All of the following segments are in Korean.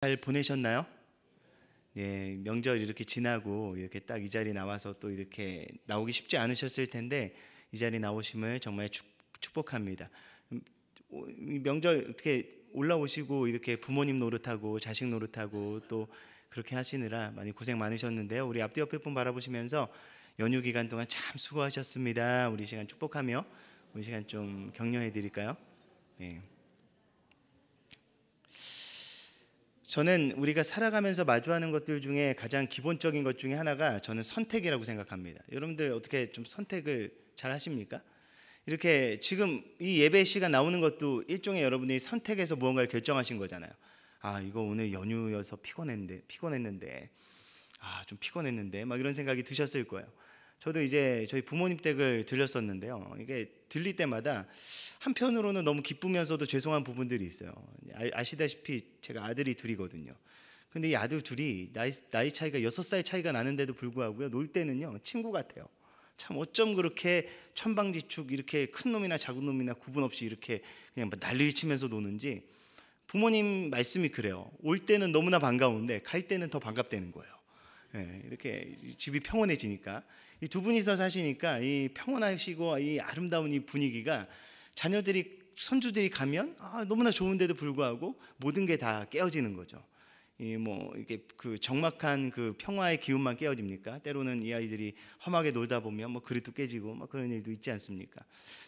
잘 보내셨나요? 네, 명절 이렇게 지나고 이렇게 딱 이 자리 나와서 또 이렇게 나오기 쉽지 않으셨을 텐데 이 자리 나오심을 정말 축복합니다. 이 명절 어떻게 올라오시고 이렇게 부모님 노릇하고 자식 노릇하고 또 그렇게 하시느라 많이 고생 많으셨는데요. 우리 앞뒤 옆에 분 바라보시면서 연휴 기간 동안 참 수고하셨습니다. 우리 시간 축복하며 우리 시간 좀 격려해 드릴까요? 네. 저는 우리가 살아가면서 마주하는 것들 중에 가장 기본적인 것 중에 하나가 저는 선택이라고 생각합니다. 여러분들 어떻게 좀 선택을 잘 하십니까? 이렇게 지금 이 예배 시간 나오는 것도 일종의 여러분이 선택해서 무언가를 결정하신 거잖아요. 아, 이거 오늘 연휴여서 피곤했는데 좀 피곤했는데 막 이런 생각이 드셨을 거예요. 저도 이제 저희 부모님 댁을 들렸었는데요. 이게 들릴 때마다 한편으로는 너무 기쁘면서도 죄송한 부분들이 있어요. 아시다시피 제가 아들이 둘이거든요. 근데 이 아들 둘이 나이 차이가 6살 차이가 나는데도 불구하고요, 놀 때는요 친구 같아요. 참 어쩜 그렇게 천방지축 이렇게 큰 놈이나 작은 놈이나 구분 없이 이렇게 그냥 난리를 치면서 노는지. 부모님 말씀이 그래요. 올 때는 너무나 반가운데 갈 때는 더 반갑다는 거예요. 네, 이렇게 집이 평온해지니까. 이 두 분이서 사시니까 이 평온하시고 이 아름다운 이 분위기가 자녀들이 손주들이 가면 너무나 좋은데도 불구하고 모든 게 다 깨어지는 거죠. 이게 그 적막한 그 평화의 기운만 깨어집니까? 때로는 이 아이들이 험하게 놀다 보면 그릇도 깨지고 그런 일도 있지 않습니까?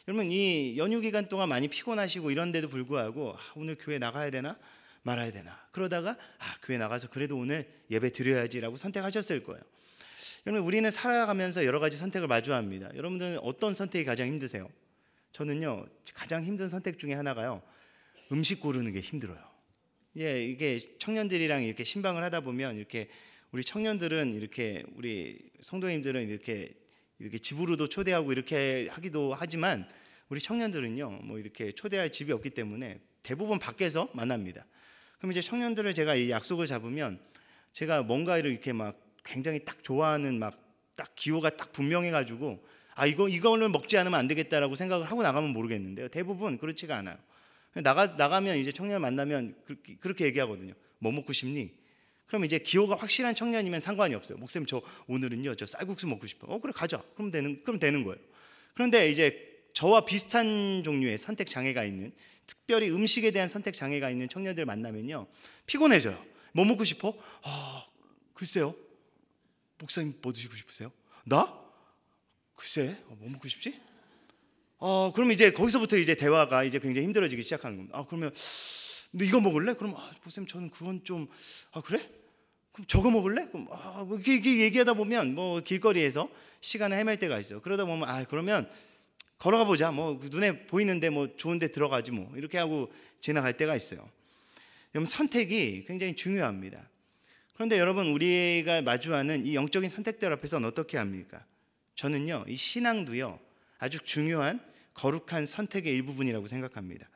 여러분, 이 연휴 기간 동안 많이 피곤하시고 이런데도 불구하고 오늘 교회 나가야 되나 말아야 되나 그러다가 교회 나가서 그래도 오늘 예배 드려야지라고 선택하셨을 거예요. 여러분, 우리는 살아가면서 여러 가지 선택을 마주합니다. 여러분들은 어떤 선택이 가장 힘드세요? 저는요, 가장 힘든 선택 중에 하나가요, 음식 고르는 게 힘들어요. 이게 청년들이랑 이렇게 신방을 하다 보면 이렇게 우리 청년들은 이렇게 우리 성도님들은 이렇게 집으로도 초대하고 이렇게 하기도 하지만 우리 청년들은요, 이렇게 초대할 집이 없기 때문에 대부분 밖에서 만납니다. 그럼 이제 청년들을 제가 이 약속을 잡으면 제가 뭔가를 이렇게 굉장히 딱 좋아하는 딱 기호가 딱 분명해가지고 이거는 먹지 않으면 안 되겠다라고 생각을 하고 나가면 모르겠는데요. 대부분 그렇지가 않아요. 나가면 이제 청년을 만나면 그렇게 얘기하거든요. 뭐 먹고 싶니? 그럼 이제 기호가 확실한 청년이면 상관이 없어요. 목사님, 저 오늘은요 저 쌀국수 먹고 싶어요. 그래 가자. 그럼 되는 거예요. 그런데 이제 저와 비슷한 종류의 선택 장애가 있는, 특별히 음식에 대한 선택 장애가 있는 청년들 만나면요 피곤해져요. 뭐 먹고 싶어? 글쎄요. 목사님 뭐 드시고 싶으세요? 나? 글쎄, 뭐 먹고 싶지? 그럼 이제 거기서부터 이제 대화가 이제 굉장히 힘들어지기 시작하는 겁니다. 그러면 너 이거 먹을래? 그럼 목사님 저는 그건 좀 그래? 그럼 저거 먹을래? 그럼 이렇게 얘기하다 보면 길거리에서 시간을 헤맬 때가 있어요. 그러다 보면 그러면 걸어가 보자. 눈에 보이는데 좋은 데 들어가지 이렇게 하고 지나갈 때가 있어요. 여러분, 선택이 굉장히 중요합니다. 그런데 여러분, 우리가 마주하는 이 영적인 선택들 앞에서는 어떻게 합니까? 저는요, 이 신앙도요 아주 중요한 거룩한 선택의 일부분이라고 생각합니다.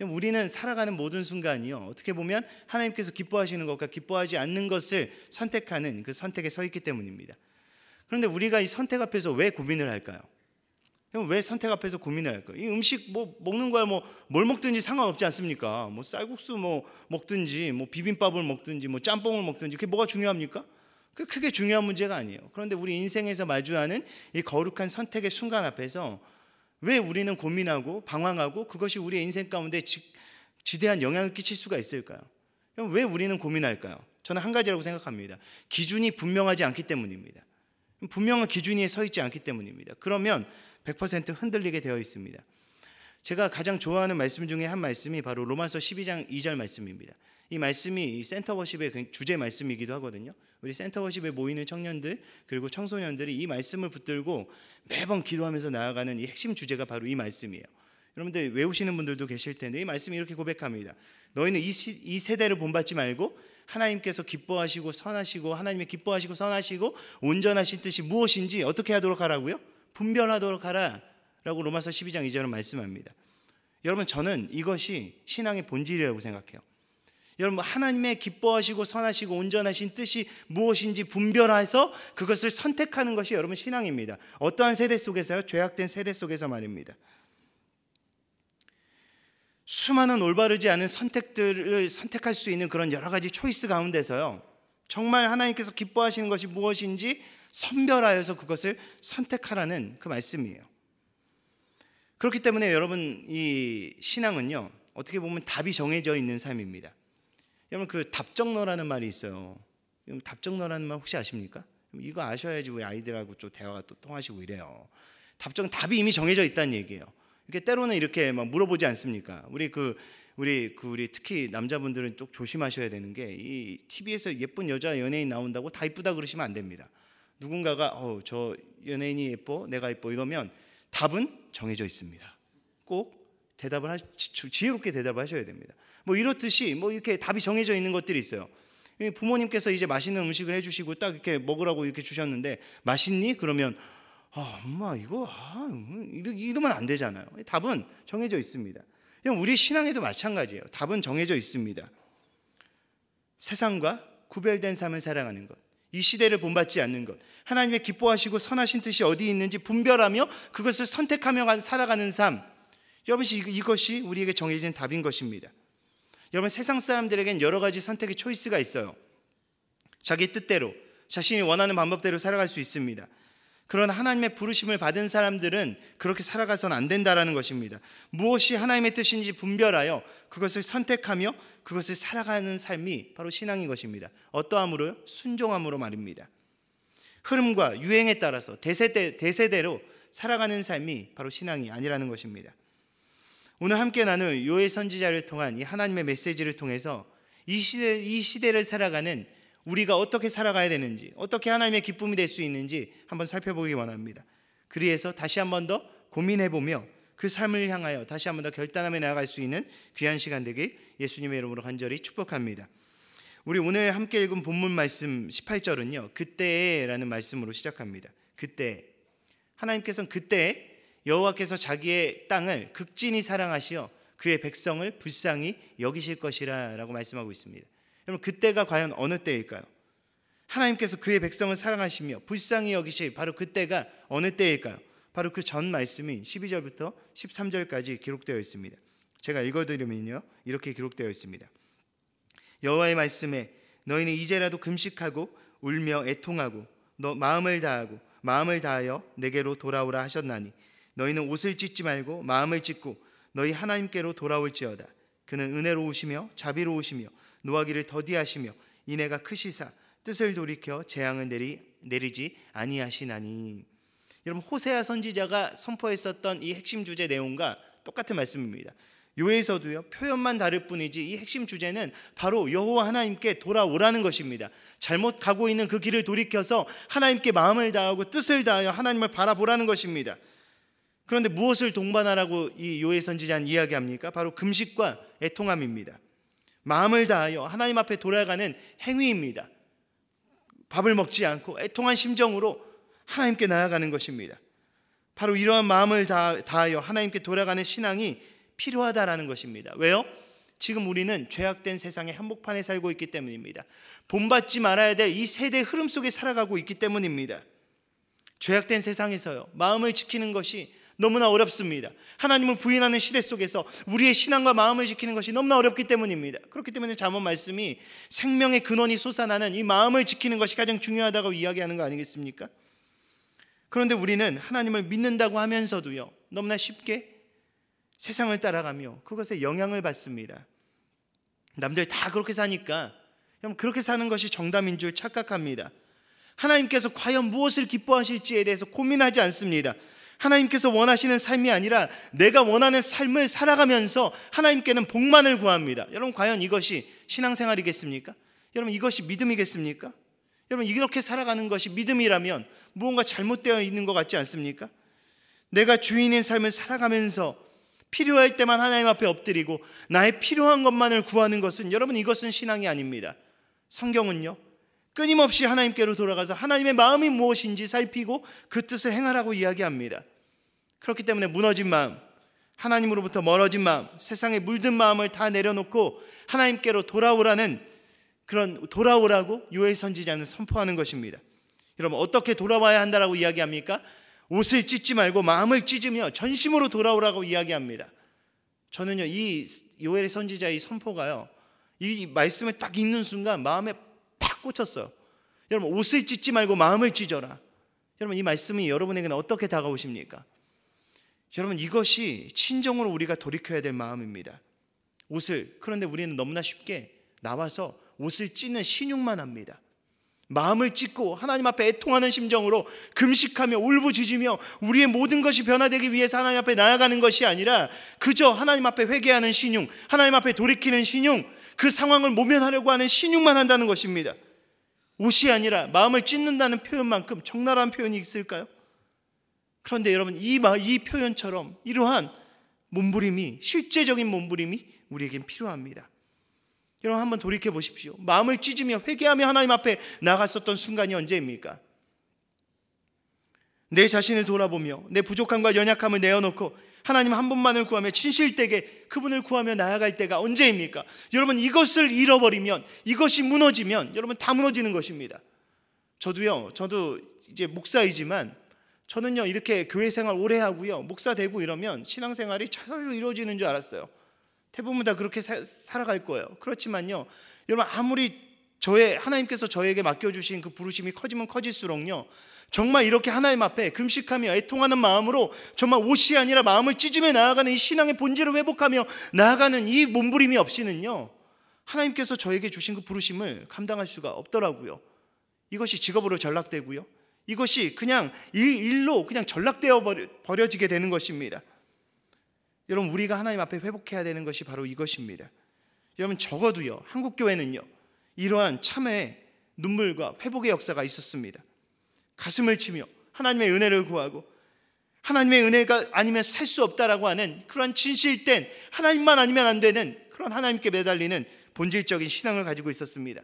우리는 살아가는 모든 순간이요 어떻게 보면 하나님께서 기뻐하시는 것과 기뻐하지 않는 것을 선택하는 그 선택에 서 있기 때문입니다. 그런데 우리가 이 선택 앞에서 왜 고민을 할까요? 왜 선택 앞에서 고민을 할까요? 이 음식 먹는 거야 뭘 먹든지 상관없지 않습니까? 쌀국수 먹든지 비빔밥을 먹든지 짬뽕을 먹든지 그게 뭐가 중요합니까? 크게 중요한 문제가 아니에요. 그런데 우리 인생에서 마주하는 이 거룩한 선택의 순간 앞에서 왜 우리는 고민하고 방황하고 그것이 우리의 인생 가운데 지대한 영향을 끼칠 수가 있을까요? 왜 우리는 고민할까요? 저는 한 가지라고 생각합니다. 기준이 분명하지 않기 때문입니다. 분명한 기준 위에 서 있지 않기 때문입니다. 그러면 100% 흔들리게 되어 있습니다. 제가 가장 좋아하는 말씀 중에 한 말씀이 바로 로마서 12장 2절 말씀입니다. 이 말씀이 센터워십의 주제 말씀이기도 하거든요. 우리 센터워십에 모이는 청년들 그리고 청소년들이 이 말씀을 붙들고 매번 기도하면서 나아가는 이 핵심 주제가 바로 이 말씀이에요. 여러분들 외우시는 분들도 계실 텐데 이 말씀이 이렇게 고백합니다. 너희는 이 세대를 본받지 말고 하나님께서 기뻐하시고 선하시고 하나님의 기뻐하시고 선하시고 온전하신 뜻이 무엇인지 어떻게 하도록 하라고요? 분별하도록 하라 라고 로마서 12장 2절은 말씀합니다. 여러분, 저는 이것이 신앙의 본질이라고 생각해요. 여러분, 하나님의 기뻐하시고 선하시고 온전하신 뜻이 무엇인지 분별해서 그것을 선택하는 것이 여러분 신앙입니다. 어떠한 세대 속에서요? 죄악된 세대 속에서 말입니다. 수많은 올바르지 않은 선택들을 선택할 수 있는 그런 여러 가지 초이스 가운데서요, 정말 하나님께서 기뻐하시는 것이 무엇인지 선별하여서 그것을 선택하라는 그 말씀이에요. 그렇기 때문에 여러분, 이 신앙은요, 어떻게 보면 답이 정해져 있는 삶입니다. 여러분, 그 답정너라는 말이 있어요. 답정너라는 말 혹시 아십니까? 이거 아셔야지 우리 아이들하고 좀 대화가 또 통하시고 이래요. 답이 이미 정해져 있다는 얘기예요. 이게 때로는 이렇게 막 물어보지 않습니까? 우리 특히 남자분들은 좀 조심하셔야 되는 게, 이 TV에서 예쁜 여자 연예인 나온다고 다 이쁘다 그러시면 안 됩니다. 누군가가 저 연예인이 예뻐, 내가 예뻐 이러면 답은 정해져 있습니다. 꼭 지혜롭게 대답을 하셔야 됩니다. 뭐 이렇듯이 이렇게 답이 정해져 있는 것들이 있어요. 부모님께서 이제 맛있는 음식을 해주시고 딱 이렇게 먹으라고 이렇게 주셨는데, 맛있니? 그러면 엄마 이러면 안 되잖아요. 답은 정해져 있습니다. 우리 신앙에도 마찬가지예요. 답은 정해져 있습니다. 세상과 구별된 삶을 살아가는 것, 이 시대를 본받지 않는 것, 하나님의 기뻐하시고 선하신 뜻이 어디 있는지 분별하며 그것을 선택하며 살아가는 삶, 여러분, 이것이 우리에게 정해진 답인 것입니다. 여러분, 세상 사람들에겐 여러 가지 선택의 초이스가 있어요. 자기 뜻대로, 자신이 원하는 방법대로 살아갈 수 있습니다. 그러나 하나님의 부르심을 받은 사람들은 그렇게 살아가서는 안 된다라는 것입니다. 무엇이 하나님의 뜻인지 분별하여 그것을 선택하며 그것을 살아가는 삶이 바로 신앙인 것입니다. 어떠함으로요? 순종함으로 말입니다. 흐름과 유행에 따라서 대세대로 살아가는 삶이 바로 신앙이 아니라는 것입니다. 오늘 함께 나눌 요엘 선지자를 통한 이 하나님의 메시지를 통해서 이 시대를 살아가는 우리가 어떻게 살아가야 되는지, 어떻게 하나님의 기쁨이 될 수 있는지 한번 살펴보기 원합니다. 그리해서 다시 한 번 더 고민해보며 그 삶을 향하여 다시 한 번 더 결단하며 나아갈 수 있는 귀한 시간 되길 예수님의 이름으로 간절히 축복합니다. 우리 오늘 함께 읽은 본문 말씀 18절은요, 그때라는 말씀으로 시작합니다. 그때, 하나님께서는 그때 여호와께서 자기의 땅을 극진히 사랑하시어 그의 백성을 불쌍히 여기실 것이라 라고 말씀하고 있습니다. 여러분, 그때가 과연 어느 때일까요? 하나님께서 그의 백성을 사랑하시며 불쌍히 여기실 바로 그때가 어느 때일까요? 바로 그 전 말씀인 12절부터 13절까지 기록되어 있습니다. 제가 읽어드리면요, 이렇게 기록되어 있습니다. 여호와의 말씀에 너희는 이제라도 금식하고 울며 애통하고 너 마음을 다하여 내게로 돌아오라 하셨나니 너희는 옷을 찢지 말고 마음을 찢고 너희 하나님께로 돌아올지어다. 그는 은혜로우시며 자비로우시며 노하기를 더디하시며 인애가 크시사 뜻을 돌이켜 재앙을 내리지 아니하시나니. 여러분, 호세아 선지자가 선포했었던 이 핵심 주제 내용과 똑같은 말씀입니다. 요에서도요, 표현만 다를 뿐이지 이 핵심 주제는 바로 여호와 하나님께 돌아오라는 것입니다. 잘못 가고 있는 그 길을 돌이켜서 하나님께 마음을 다하고 뜻을 다하여 하나님을 바라보라는 것입니다. 그런데 무엇을 동반하라고 이 요엘 선지자는 이야기합니까? 바로 금식과 애통함입니다. 마음을 다하여 하나님 앞에 돌아가는 행위입니다. 밥을 먹지 않고 애통한 심정으로 하나님께 나아가는 것입니다. 바로 이러한 마음을 다하여 하나님께 돌아가는 신앙이 필요하다라는 것입니다. 왜요? 지금 우리는 죄악된 세상의 한복판에 살고 있기 때문입니다. 본받지 말아야 될 이 세대 흐름 속에 살아가고 있기 때문입니다. 죄악된 세상에서요, 마음을 지키는 것이 너무나 어렵습니다. 하나님을 부인하는 시대 속에서 우리의 신앙과 마음을 지키는 것이 너무나 어렵기 때문입니다. 그렇기 때문에 잠언 말씀이 생명의 근원이 솟아나는 이 마음을 지키는 것이 가장 중요하다고 이야기하는 거 아니겠습니까? 그런데 우리는 하나님을 믿는다고 하면서도요, 너무나 쉽게 세상을 따라가며 그것에 영향을 받습니다. 남들 다 그렇게 사니까 그렇게 사는 것이 정답인 줄 착각합니다. 하나님께서 과연 무엇을 기뻐하실지에 대해서 고민하지 않습니다. 하나님께서 원하시는 삶이 아니라 내가 원하는 삶을 살아가면서 하나님께는 복만을 구합니다. 여러분, 과연 이것이 신앙생활이겠습니까? 여러분, 이것이 믿음이겠습니까? 여러분, 이렇게 살아가는 것이 믿음이라면 무언가 잘못되어 있는 것 같지 않습니까? 내가 주인인 삶을 살아가면서 필요할 때만 하나님 앞에 엎드리고 나의 필요한 것만을 구하는 것은, 여러분, 이것은 신앙이 아닙니다. 성경은요, 끊임없이 하나님께로 돌아가서 하나님의 마음이 무엇인지 살피고 그 뜻을 행하라고 이야기합니다. 그렇기 때문에 무너진 마음, 하나님으로부터 멀어진 마음, 세상에 물든 마음을 다 내려놓고 하나님께로 돌아오라고 요엘 선지자는 선포하는 것입니다. 여러분, 어떻게 돌아와야 한다라고 이야기합니까? 옷을 찢지 말고 마음을 찢으며 전심으로 돌아오라고 이야기합니다. 저는요, 이 요엘의 선지자의 선포가요, 이 말씀을 딱 읽는 순간 마음에 팍 꽂혔어요. 여러분, 옷을 찢지 말고 마음을 찢어라. 여러분, 이 말씀이 여러분에게는 어떻게 다가오십니까? 여러분, 이것이 친정으로 우리가 돌이켜야 될 마음입니다. 그런데 우리는 너무나 쉽게 나와서 옷을 찢는 신용만 합니다. 마음을 찢고 하나님 앞에 애통하는 심정으로 금식하며 울부짖으며 우리의 모든 것이 변화되기 위해서 하나님 앞에 나아가는 것이 아니라 그저 하나님 앞에 회개하는 신용, 하나님 앞에 돌이키는 신용, 그 상황을 모면하려고 하는 신용만 한다는 것입니다. 옷이 아니라 마음을 찢는다는 표현만큼 적나라한 표현이 있을까요? 그런데 여러분, 이 표현처럼 이러한 몸부림이, 실제적인 몸부림이 우리에겐 필요합니다. 여러분, 한번 돌이켜 보십시오. 마음을 찢으며 회개하며 하나님 앞에 나갔었던 순간이 언제입니까? 내 자신을 돌아보며 내 부족함과 연약함을 내어놓고 하나님 한 분만을 구하며 진실되게 그분을 구하며 나아갈 때가 언제입니까? 여러분, 이것을 잃어버리면, 이것이 무너지면 여러분 다 무너지는 것입니다. 저도 이제 목사이지만 저는요, 이렇게 교회 생활 오래 하고요, 목사 되고 이러면 신앙생활이 잘 이루어지는 줄 알았어요. 대부분 다 그렇게 살아갈 거예요. 그렇지만요, 여러분, 아무리 하나님께서 저에게 맡겨주신 그 부르심이 커지면 커질수록요, 정말 이렇게 하나님 앞에 금식하며 애통하는 마음으로 정말 옷이 아니라 마음을 찢으며 나아가는 이 신앙의 본질을 회복하며 나아가는 이 몸부림이 없이는요, 하나님께서 저에게 주신 그 부르심을 감당할 수가 없더라고요. 이것이 직업으로 전락되고요, 이것이 그냥 일로 그냥 전락되어 버려지게 되는 것입니다. 여러분, 우리가 하나님 앞에 회복해야 되는 것이 바로 이것입니다. 여러분, 적어도요, 한국교회는요, 이러한 참회의 눈물과 회복의 역사가 있었습니다. 가슴을 치며 하나님의 은혜를 구하고 하나님의 은혜가 아니면 살 수 없다라고 하는 그런 진실된, 하나님만 아니면 안 되는 그런 하나님께 매달리는 본질적인 신앙을 가지고 있었습니다.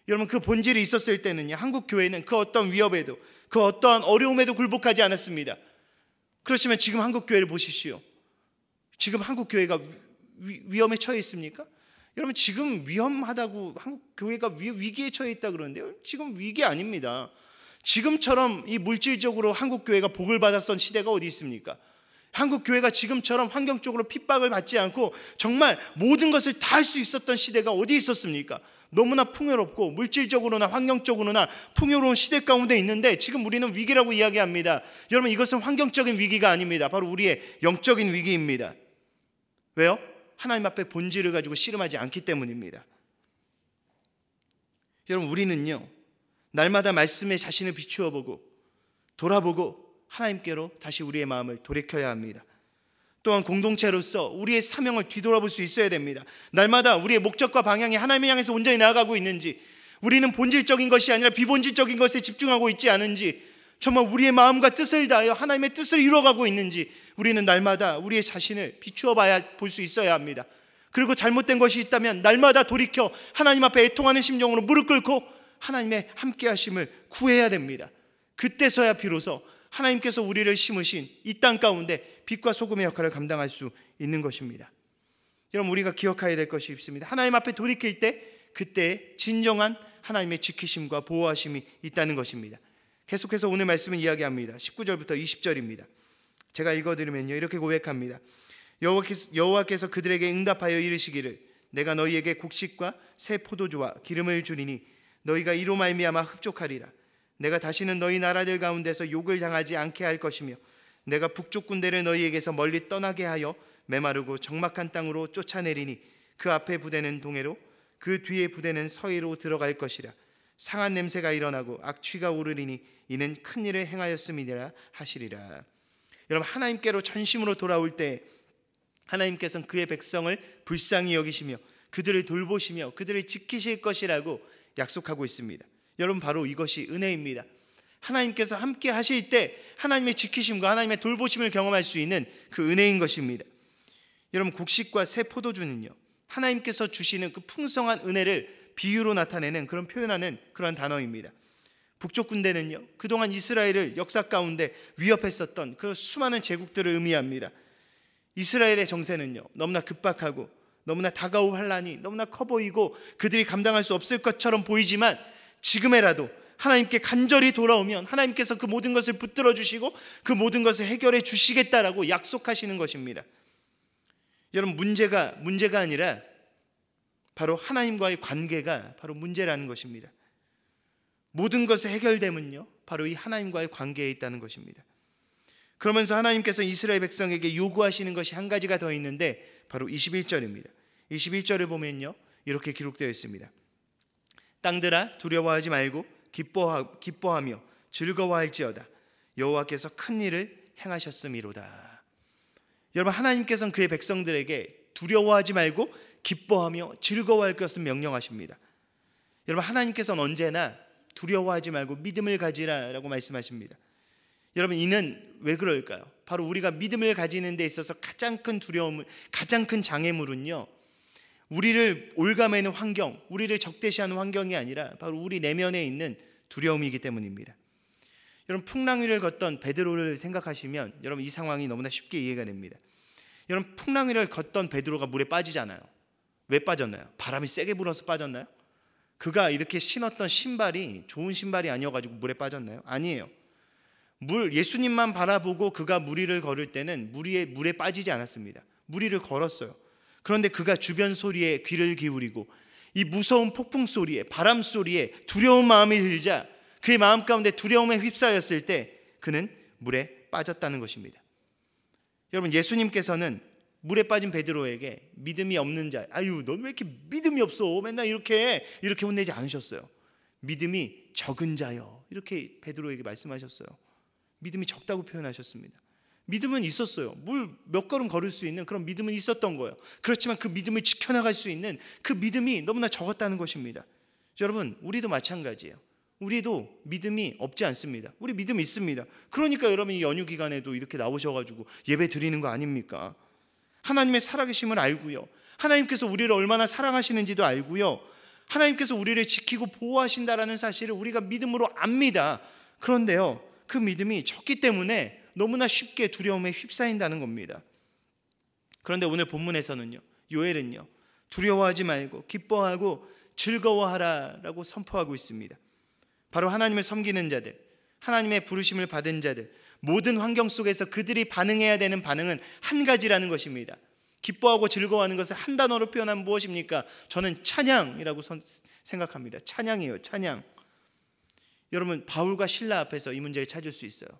여러분, 그 본질이 있었을 때는요, 한국 교회는 그 어떤 위협에도, 그 어떠한 어려움에도 굴복하지 않았습니다. 그렇지만 지금 한국 교회를 보십시오. 지금 한국 교회가 위험에 처해 있습니까? 여러분, 지금 위험하다고 한국 교회가 위기에 처해 있다 그러는데요, 지금 위기 아닙니다. 지금처럼 이 물질적으로 한국 교회가 복을 받았던 시대가 어디 있습니까? 한국 교회가 지금처럼 환경적으로 핍박을 받지 않고 정말 모든 것을 다 할 수 있었던 시대가 어디 있었습니까? 너무나 풍요롭고 물질적으로나 환경적으로나 풍요로운 시대 가운데 있는데 지금 우리는 위기라고 이야기합니다. 여러분, 이것은 환경적인 위기가 아닙니다. 바로 우리의 영적인 위기입니다. 왜요? 하나님 앞에 본질을 가지고 씨름하지 않기 때문입니다. 여러분, 우리는요, 날마다 말씀에 자신을 비추어 보고 돌아보고 하나님께로 다시 우리의 마음을 돌이켜야 합니다. 또한 공동체로서 우리의 사명을 뒤돌아볼 수 있어야 됩니다. 날마다 우리의 목적과 방향이 하나님을 향해서 온전히 나아가고 있는지, 우리는 본질적인 것이 아니라 비본질적인 것에 집중하고 있지 않은지, 정말 우리의 마음과 뜻을 다하여 하나님의 뜻을 이루어가고 있는지 우리는 날마다 우리의 자신을 비추어 볼 수 있어야 합니다. 그리고 잘못된 것이 있다면 날마다 돌이켜 하나님 앞에 애통하는 심정으로 무릎 꿇고 하나님의 함께 하심을 구해야 됩니다. 그때서야 비로소 하나님께서 우리를 심으신 이 땅 가운데 빛과 소금의 역할을 감당할 수 있는 것입니다. 여러분, 우리가 기억해야 될 것이 있습니다. 하나님 앞에 돌이킬 때 그때 진정한 하나님의 지키심과 보호하심이 있다는 것입니다. 계속해서 오늘 말씀을 이야기합니다. 19절부터 20절입니다. 제가 읽어드리면요, 이렇게 고백합니다. 여호와께서 그들에게 응답하여 이르시기를 내가 너희에게 곡식과 새 포도주와 기름을 주리니 너희가 이로 말미암아 흡족하리라. 내가 다시는 너희 나라들 가운데서 욕을 당하지 않게 할 것이며 내가 북쪽 군대를 너희에게서 멀리 떠나게 하여 메마르고 적막한 땅으로 쫓아내리니 그 앞에 부대는 동해로 그 뒤에 부대는 서해로 들어갈 것이라. 상한 냄새가 일어나고 악취가 오르리니 이는 큰 일을 행하였음이니라 하시리라. 여러분, 하나님께로 전심으로 돌아올 때 하나님께서는 그의 백성을 불쌍히 여기시며 그들을 돌보시며 그들을 지키실 것이라고 약속하고 있습니다. 여러분, 바로 이것이 은혜입니다. 하나님께서 함께 하실 때 하나님의 지키심과 하나님의 돌보심을 경험할 수 있는 그 은혜인 것입니다. 여러분, 곡식과 새 포도주는요, 하나님께서 주시는 그 풍성한 은혜를 비유로 나타내는 그런 표현하는 그런 단어입니다. 북쪽 군대는요, 그동안 이스라엘을 역사 가운데 위협했었던 그 수많은 제국들을 의미합니다. 이스라엘의 정세는요, 너무나 급박하고 너무나 다가올 환란이 너무나 커 보이고 그들이 감당할 수 없을 것처럼 보이지만 지금에라도 하나님께 간절히 돌아오면 하나님께서 그 모든 것을 붙들어 주시고 그 모든 것을 해결해 주시겠다라고 약속하시는 것입니다. 여러분, 문제가 아니라 바로 하나님과의 관계가 바로 문제라는 것입니다. 모든 것의 해결됨은요, 바로 이 하나님과의 관계에 있다는 것입니다. 그러면서 하나님께서 이스라엘 백성에게 요구하시는 것이 한 가지가 더 있는데 바로 21절입니다. 21절을 보면요, 이렇게 기록되어 있습니다. 땅들아, 두려워하지 말고 기뻐하며 즐거워할지어다. 여호와께서 큰 일을 행하셨음이로다. 여러분, 하나님께서는 그의 백성들에게 두려워하지 말고 기뻐하며 즐거워할 것을 명령하십니다. 여러분, 하나님께서는 언제나 두려워하지 말고 믿음을 가지라라고 말씀하십니다. 여러분, 이는 왜 그럴까요? 바로 우리가 믿음을 가지는 데 있어서 가장 큰 두려움, 가장 큰 장애물은요, 우리를 올가매는 환경, 우리를 적대시하는 환경이 아니라 바로 우리 내면에 있는 두려움이기 때문입니다. 여러분, 풍랑 위를 걷던 베드로를 생각하시면 여러분, 이 상황이 너무나 쉽게 이해가 됩니다. 여러분, 풍랑 위를 걷던 베드로가 물에 빠지잖아요. 왜 빠졌나요? 바람이 세게 불어서 빠졌나요? 그가 이렇게 신었던 신발이 좋은 신발이 아니어가지고 물에 빠졌나요? 아니에요. 예수님만 바라보고 그가 물 위를 걸을 때는 물에 빠지지 않았습니다. 물 위를 걸었어요. 그런데 그가 주변 소리에 귀를 기울이고 이 무서운 폭풍 소리에, 바람 소리에 두려운 마음이 들자 그의 마음 가운데 두려움에 휩싸였을 때 그는 물에 빠졌다는 것입니다. 여러분, 예수님께서는 물에 빠진 베드로에게 믿음이 없는 자, 아유 넌 왜 이렇게 믿음이 없어, 맨날 이렇게 혼내지 않으셨어요. 믿음이 적은 자요, 이렇게 베드로에게 말씀하셨어요. 믿음이 적다고 표현하셨습니다. 믿음은 있었어요. 물 몇 걸음 걸을 수 있는 그런 믿음은 있었던 거예요. 그렇지만 그 믿음을 지켜나갈 수 있는 그 믿음이 너무나 적었다는 것입니다. 여러분, 우리도 마찬가지예요. 우리도 믿음이 없지 않습니다. 우리 믿음이 있습니다. 그러니까 여러분, 이 연휴 기간에도 이렇게 나오셔가지고 예배 드리는 거 아닙니까? 하나님의 살아계심을 알고요, 하나님께서 우리를 얼마나 사랑하시는지도 알고요, 하나님께서 우리를 지키고 보호하신다라는 사실을 우리가 믿음으로 압니다. 그런데요, 그 믿음이 적기 때문에 너무나 쉽게 두려움에 휩싸인다는 겁니다. 그런데 오늘 본문에서는요, 요엘은요, 두려워하지 말고 기뻐하고 즐거워하라라고 선포하고 있습니다. 바로 하나님을 섬기는 자들, 하나님의 부르심을 받은 자들, 모든 환경 속에서 그들이 반응해야 되는 반응은 한 가지라는 것입니다. 기뻐하고 즐거워하는 것을 한 단어로 표현하면 무엇입니까? 저는 찬양이라고 생각합니다. 찬양이에요, 찬양. 여러분, 바울과 실라 앞에서 이 문제를 찾을 수 있어요.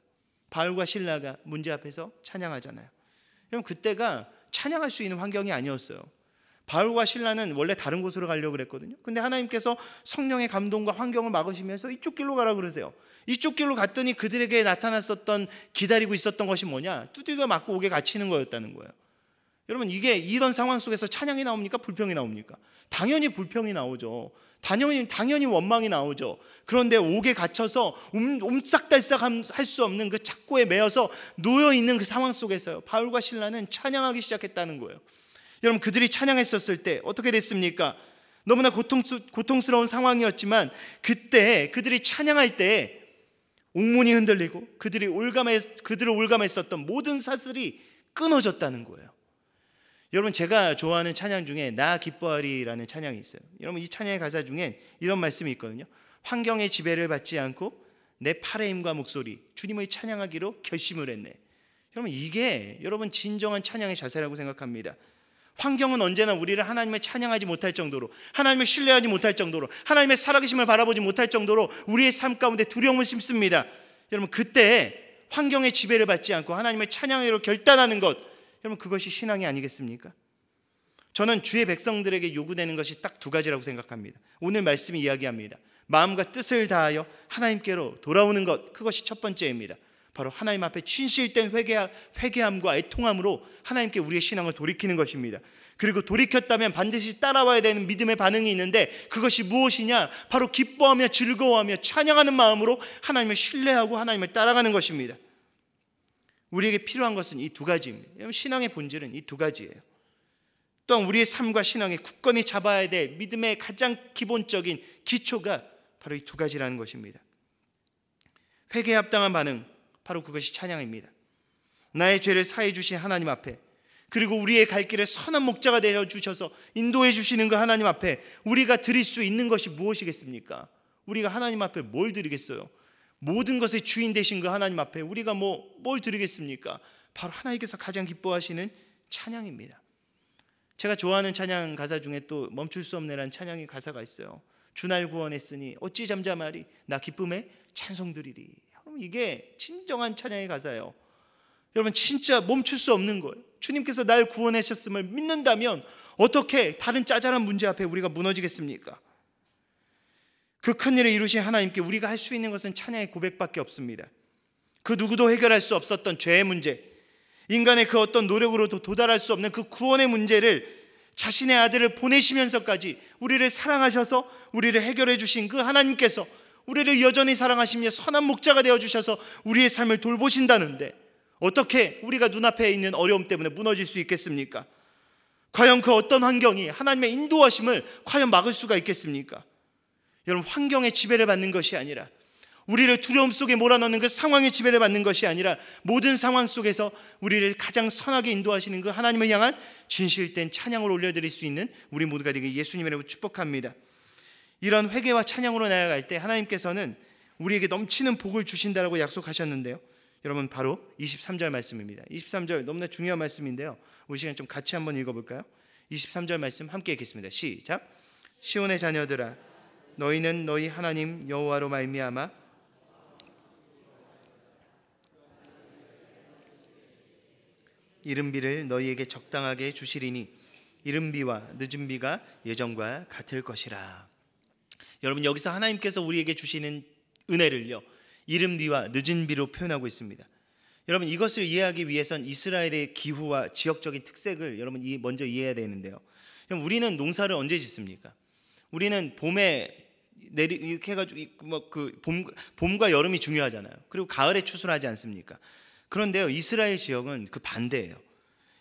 바울과 실라가 문제 앞에서 찬양하잖아요. 여러분, 그때가 찬양할 수 있는 환경이 아니었어요. 바울과 실라는 원래 다른 곳으로 가려고 그랬거든요. 근데 하나님께서 성령의 감동과 환경을 막으시면서 이쪽 길로 가라 그러세요. 이쪽 길로 갔더니 그들에게 나타났었던, 기다리고 있었던 것이 뭐냐? 두들겨 맞고 옥에 갇히는 거였다는 거예요. 여러분, 이런 상황 속에서 찬양이 나옵니까? 불평이 나옵니까? 당연히 불평이 나오죠. 당연히 원망이 나오죠. 그런데 옥에 갇혀서 옴싹달싹 할 수 없는 그 착고에 매여서 놓여있는 그 상황 속에서요, 바울과 실라는 찬양하기 시작했다는 거예요. 여러분, 그들이 찬양했었을 때 어떻게 됐습니까? 너무나 고통스러운 상황이었지만 그때 그들이 찬양할 때 옥문이 흔들리고 그들을 올감했었던 모든 사슬이 끊어졌다는 거예요. 여러분, 제가 좋아하는 찬양 중에 나 기뻐하리라는 찬양이 있어요. 여러분, 이 찬양의 가사 중에 이런 말씀이 있거든요. 환경의 지배를 받지 않고 내 팔의 힘과 목소리, 주님을 찬양하기로 결심을 했네. 여러분, 이게 여러분 진정한 찬양의 자세라고 생각합니다. 환경은 언제나 우리를 하나님을 찬양하지 못할 정도로, 하나님을 신뢰하지 못할 정도로, 하나님의 살아계심을 바라보지 못할 정도로 우리의 삶 가운데 두려움을 심습니다. 여러분, 그때 환경의 지배를 받지 않고 하나님을 찬양하기로 결단하는 것, 여러분, 그것이 신앙이 아니겠습니까? 저는 주의 백성들에게 요구되는 것이 딱 두 가지라고 생각합니다. 오늘 말씀이 이야기합니다. 마음과 뜻을 다하여 하나님께로 돌아오는 것, 그것이 첫 번째입니다. 바로 하나님 앞에 진실된 회개함과 애통함으로 하나님께 우리의 신앙을 돌이키는 것입니다. 그리고 돌이켰다면 반드시 따라와야 되는 믿음의 반응이 있는데 그것이 무엇이냐? 바로 기뻐하며 즐거워하며 찬양하는 마음으로 하나님을 신뢰하고 하나님을 따라가는 것입니다. 우리에게 필요한 것은 이 두 가지입니다. 신앙의 본질은 이 두 가지예요. 또한 우리의 삶과 신앙에 굳건히 잡아야 될 믿음의 가장 기본적인 기초가 바로 이 두 가지라는 것입니다. 회개에 합당한 반응, 바로 그것이 찬양입니다. 나의 죄를 사해 주신 하나님 앞에, 그리고 우리의 갈 길에 선한 목자가 되어 주셔서 인도해 주시는 그 하나님 앞에 우리가 드릴 수 있는 것이 무엇이겠습니까? 우리가 하나님 앞에 뭘 드리겠어요? 모든 것의 주인 되신 그 하나님 앞에 우리가 뭘 드리겠습니까? 바로 하나님께서 가장 기뻐하시는 찬양입니다. 제가 좋아하는 찬양 가사 중에 또 멈출 수 없네라는 찬양의 가사가 있어요. 주날 구원했으니 어찌 잠잠하리 나 기쁨에 찬송 드리리. 여러분, 이게 진정한 찬양의 가사예요. 여러분, 진짜 멈출 수 없는 거예요. 주님께서 날 구원하셨음을 믿는다면 어떻게 다른 짜잘한 문제 앞에 우리가 무너지겠습니까? 그 큰일을 이루신 하나님께 우리가 할 수 있는 것은 찬양의 고백밖에 없습니다. 그 누구도 해결할 수 없었던 죄의 문제, 인간의 그 어떤 노력으로도 도달할 수 없는 그 구원의 문제를 자신의 아들을 보내시면서까지 우리를 사랑하셔서 우리를 해결해 주신 그 하나님께서 우리를 여전히 사랑하시며 선한 목자가 되어주셔서 우리의 삶을 돌보신다는데 어떻게 우리가 눈앞에 있는 어려움 때문에 무너질 수 있겠습니까? 과연 그 어떤 환경이 하나님의 인도하심을 과연 막을 수가 있겠습니까? 여러분, 환경의 지배를 받는 것이 아니라, 우리를 두려움 속에 몰아넣는 그 상황의 지배를 받는 것이 아니라, 모든 상황 속에서 우리를 가장 선하게 인도하시는 그 하나님을 향한 진실된 찬양을 올려드릴 수 있는 우리 모두가 되게 예수님의 이름으로 축복합니다. 이런 회개와 찬양으로 나아갈 때 하나님께서는 우리에게 넘치는 복을 주신다라고 약속하셨는데요, 여러분, 바로 23절 말씀입니다. 23절 너무나 중요한 말씀인데요, 우리 시간 좀 같이 한번 읽어볼까요? 23절 말씀 함께 읽겠습니다. 시작. 시온의 자녀들아, 너희는 너희 하나님 여호와로 말미암아 이른 비를 너희에게 적당하게 주시리니 이른 비와 늦은 비가 예전과 같을 것이라. 여러분, 여기서 하나님께서 우리에게 주시는 은혜를요, 이른 비와 늦은 비로 표현하고 있습니다. 여러분, 이것을 이해하기 위해선 이스라엘의 기후와 지역적인 특색을 여러분 먼저 이해해야 되는데요, 우리는 농사를 언제 짓습니까? 우리는 봄에 이렇게 해가지고 봄과 여름이 중요하잖아요. 그리고 가을에 추수를 하지 않습니까? 그런데요, 이스라엘 지역은 그 반대예요.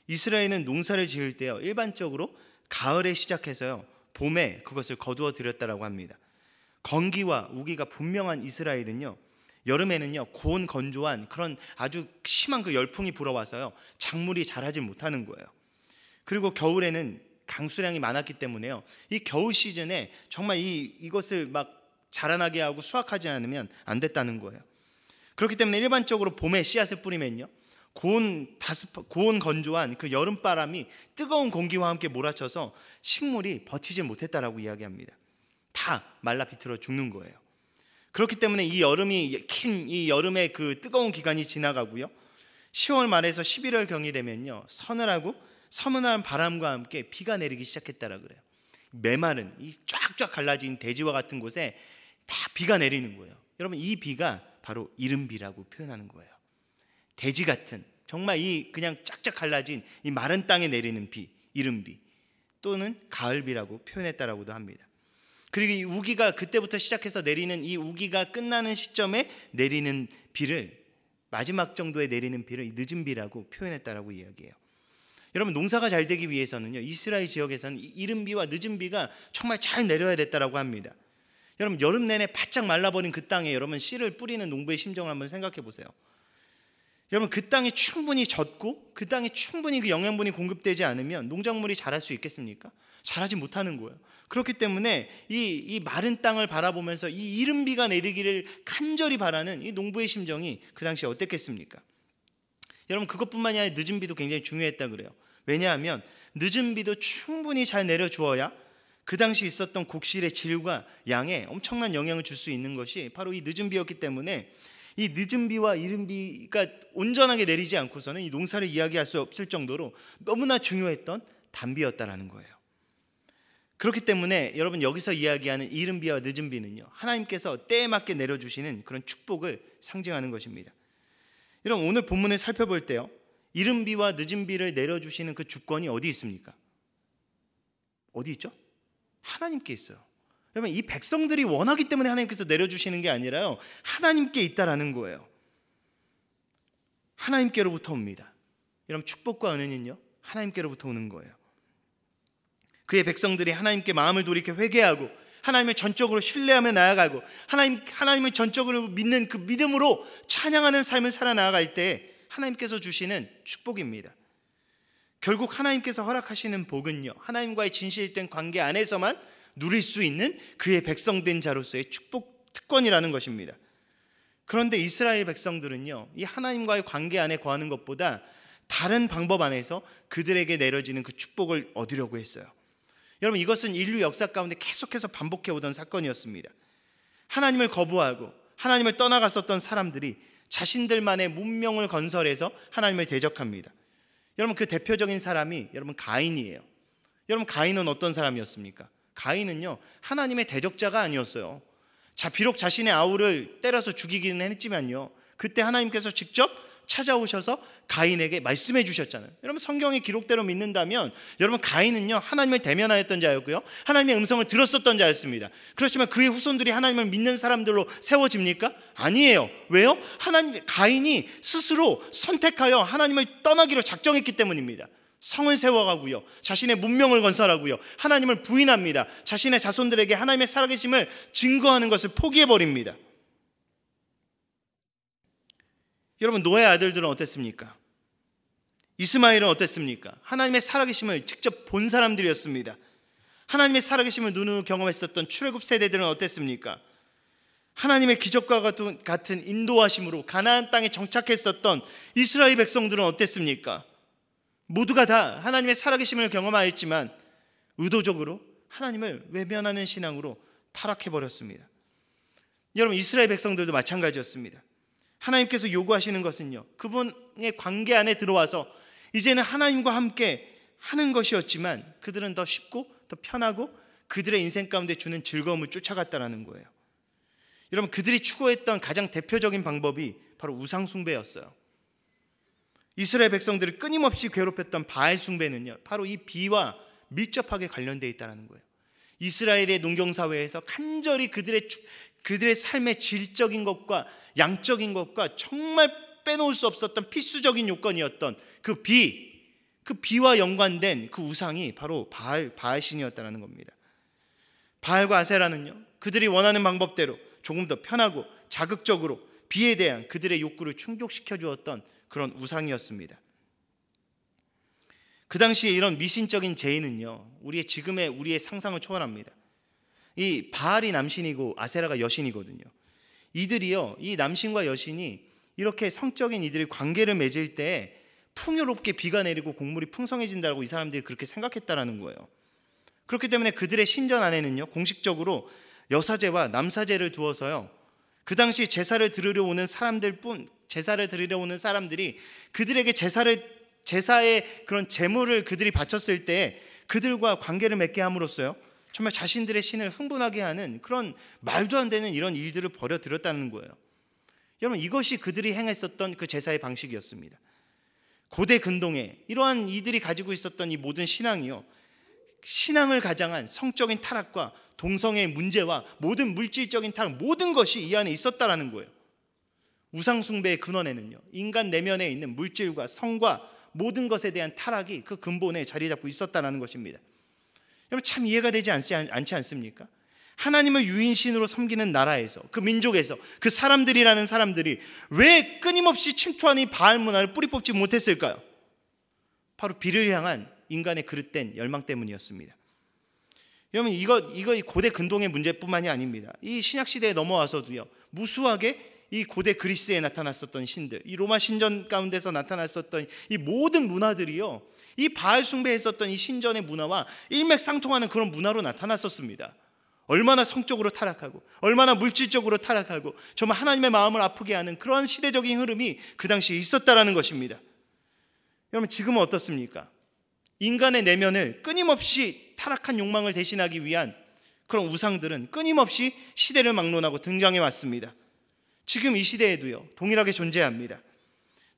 이스라엘은 농사를 지을 때요, 일반적으로 가을에 시작해서요, 봄에 그것을 거두어 들였다라고 합니다. 건기와 우기가 분명한 이스라엘은요, 여름에는요, 고온 건조한 그런 아주 심한 그 열풍이 불어와서요, 작물이 자라지 못하는 거예요. 그리고 겨울에는 강수량이 많았기 때문에요, 이 겨울 시즌에 정말 이것을 막 자라나게 하고 수확하지 않으면 안 됐다는 거예요. 그렇기 때문에 일반적으로 봄에 씨앗을 뿌리면요, 고온 건조한 그 여름바람이 뜨거운 공기와 함께 몰아쳐서 식물이 버티지 못했다라고 이야기합니다. 다 말라 비틀어 죽는 거예요. 그렇기 때문에 이 여름의 그 뜨거운 기간이 지나가고요, 10월 말에서 11월 경이 되면요, 서늘한 바람과 함께 비가 내리기 시작했다라 그래요. 메마른 이 쫙쫙 갈라진 대지와 같은 곳에 다 비가 내리는 거예요. 여러분, 이 비가 바로 이른 비라고 표현하는 거예요. 대지 같은, 정말 그냥 쫙쫙 갈라진 이 마른 땅에 내리는 비, 이른 비, 또는 가을 비라고 표현했다라고도 합니다. 그리고 이 우기가 그때부터 시작해서 내리는, 이 우기가 끝나는 시점에 내리는 비를, 마지막 정도에 내리는 비를 늦은 비라고 표현했다라고 이야기해요. 여러분, 농사가 잘 되기 위해서는요, 이스라엘 지역에서는 이른 비와 늦은 비가 정말 잘 내려야 됐다라고 합니다. 여러분, 여름 내내 바짝 말라버린 그 땅에 여러분 씨를 뿌리는 농부의 심정을 한번 생각해 보세요. 여러분, 그 땅이 충분히 젖고 그 땅에 충분히 그 영양분이 공급되지 않으면 농작물이 자랄 수 있겠습니까? 자라지 못하는 거예요. 그렇기 때문에 이 마른 땅을 바라보면서 이 이른 비가 내리기를 간절히 바라는 이 농부의 심정이 그 당시에 어땠겠습니까? 여러분, 그것뿐만이 아니라 늦은 비도 굉장히 중요했다 그래요. 왜냐하면 늦은 비도 충분히 잘 내려주어야 그 당시 있었던 곡실의 질과 양에 엄청난 영향을 줄 수 있는 것이 바로 이 늦은 비였기 때문에, 이 늦은 비와 이른 비가 온전하게 내리지 않고서는 이 농사를 이야기할 수 없을 정도로 너무나 중요했던 단비였다라는 거예요. 그렇기 때문에 여러분, 여기서 이야기하는 이른 비와 늦은 비는요, 하나님께서 때에 맞게 내려주시는 그런 축복을 상징하는 것입니다. 여러분, 오늘 본문을 살펴볼 때요, 이른 비와 늦은 비를 내려주시는 그 주권이 어디 있습니까? 어디 있죠? 하나님께 있어요. 여러분, 이 백성들이 원하기 때문에 하나님께서 내려주시는 게 아니라요, 하나님께 있다라는 거예요. 하나님께로부터 옵니다. 여러분, 축복과 은혜는요, 하나님께로부터 오는 거예요. 그의 백성들이 하나님께 마음을 돌이켜 회개하고 하나님을 전적으로 신뢰하며 나아가고 하나님을 전적으로 믿는 그 믿음으로 찬양하는 삶을 살아나아갈 때 하나님께서 주시는 축복입니다. 결국 하나님께서 허락하시는 복은요, 하나님과의 진실된 관계 안에서만 누릴 수 있는 그의 백성된 자로서의 축복 특권이라는 것입니다. 그런데 이스라엘 백성들은요, 이 하나님과의 관계 안에 거하는 것보다 다른 방법 안에서 그들에게 내려지는 그 축복을 얻으려고 했어요. 여러분, 이것은 인류 역사 가운데 계속해서 반복해 오던 사건이었습니다. 하나님을 거부하고 하나님을 떠나갔었던 사람들이 자신들만의 문명을 건설해서 하나님을 대적합니다. 여러분, 그 대표적인 사람이 여러분 가인이에요. 여러분, 가인은 어떤 사람이었습니까? 가인은요, 하나님의 대적자가 아니었어요. 자, 비록 자신의 아우를 때려서 죽이기는 했지만요, 그때 하나님께서 직접 찾아오셔서 가인에게 말씀해 주셨잖아요. 여러분, 성경의 기록대로 믿는다면 여러분, 가인은요, 하나님을 대면하였던 자였고요, 하나님의 음성을 들었었던 자였습니다. 그렇지만 그의 후손들이 하나님을 믿는 사람들로 세워집니까? 아니에요. 왜요? 가인이 스스로 선택하여 하나님을 떠나기로 작정했기 때문입니다. 성을 세워가고요, 자신의 문명을 건설하고요, 하나님을 부인합니다. 자신의 자손들에게 하나님의 살아계심을 증거하는 것을 포기해버립니다. 여러분, 노아의 아들들은 어땠습니까? 이스마엘은 어땠습니까? 하나님의 살아계심을 직접 본 사람들이었습니다. 하나님의 살아계심을 눈으로 경험했었던 출애굽 세대들은 어땠습니까? 하나님의 기적과 같은 인도하심으로 가나안 땅에 정착했었던 이스라엘 백성들은 어땠습니까? 모두가 다 하나님의 살아계심을 경험하였지만 의도적으로 하나님을 외면하는 신앙으로 타락해버렸습니다. 여러분, 이스라엘 백성들도 마찬가지였습니다. 하나님께서 요구하시는 것은요, 그분의 관계 안에 들어와서 이제는 하나님과 함께 하는 것이었지만 그들은 더 쉽고 더 편하고 그들의 인생 가운데 주는 즐거움을 쫓아갔다는 거예요. 여러분, 그들이 추구했던 가장 대표적인 방법이 바로 우상 숭배였어요. 이스라엘 백성들을 끊임없이 괴롭혔던 바알 숭배는요, 바로 이 비와 밀접하게 관련되어 있다는 거예요. 이스라엘의 농경사회에서 간절히 그들의 삶의 질적인 것과 양적인 것과 정말 빼놓을 수 없었던 필수적인 요건이었던 그 비와 연관된 그 우상이 바로 바알신이었다는 겁니다. 바알과 아세라는요, 그들이 원하는 방법대로 조금 더 편하고 자극적으로 비에 대한 그들의 욕구를 충족시켜 주었던 그런 우상이었습니다. 그 당시에 이런 미신적인 제의는요, 우리의 상상을 초월합니다. 이 바알이 남신이고 아세라가 여신이거든요. 이들이요, 이 남신과 여신이 이렇게 성적인 이들의 관계를 맺을 때 풍요롭게 비가 내리고 곡물이 풍성해진다고 이 사람들이 그렇게 생각했다라는 거예요. 그렇기 때문에 그들의 신전 안에는요, 공식적으로 여사제와 남사제를 두어서요, 그 당시 제사를 드리러 오는 사람들이 그들에게 제사의 그런 제물을 그들이 바쳤을 때 그들과 관계를 맺게 함으로써요, 정말 자신들의 신을 흥분하게 하는 그런 말도 안 되는 이런 일들을 벌여들였다는 거예요. 여러분, 이것이 그들이 행했었던 그 제사의 방식이었습니다. 고대 근동에 이러한 이들이 가지고 있었던 이 모든 신앙이요, 신앙을 가장한 성적인 타락과 동성애의 문제와 모든 물질적인 타락, 모든 것이 이 안에 있었다라는 거예요. 우상 숭배의 근원에는요, 인간 내면에 있는 물질과 성과 모든 것에 대한 타락이 그 근본에 자리 잡고 있었다라는 것입니다. 여러분, 참 이해가 되지 않지 않습니까? 하나님을 유인신으로 섬기는 나라에서, 그 민족에서 그 사람들이라는 사람들이 왜 끊임없이 침투하는 이 바알 문화를 뿌리 뽑지 못했을까요? 바로 비를 향한 인간의 그릇된 열망 때문이었습니다. 여러분, 이거 고대 근동의 문제뿐만이 아닙니다. 이 신약 시대에 넘어와서도요, 무수하게 이 고대 그리스에 나타났었던 신들, 이 로마 신전 가운데서 나타났었던 이 모든 문화들이요, 이 바알 숭배했었던 이 신전의 문화와 일맥상통하는 그런 문화로 나타났었습니다. 얼마나 성적으로 타락하고 얼마나 물질적으로 타락하고 정말 하나님의 마음을 아프게 하는 그런 시대적인 흐름이 그 당시에 있었다라는 것입니다. 여러분, 지금은 어떻습니까? 인간의 내면을 끊임없이 타락한 욕망을 대신하기 위한 그런 우상들은 끊임없이 시대를 막론하고 등장해 왔습니다. 지금 이 시대에도요, 동일하게 존재합니다.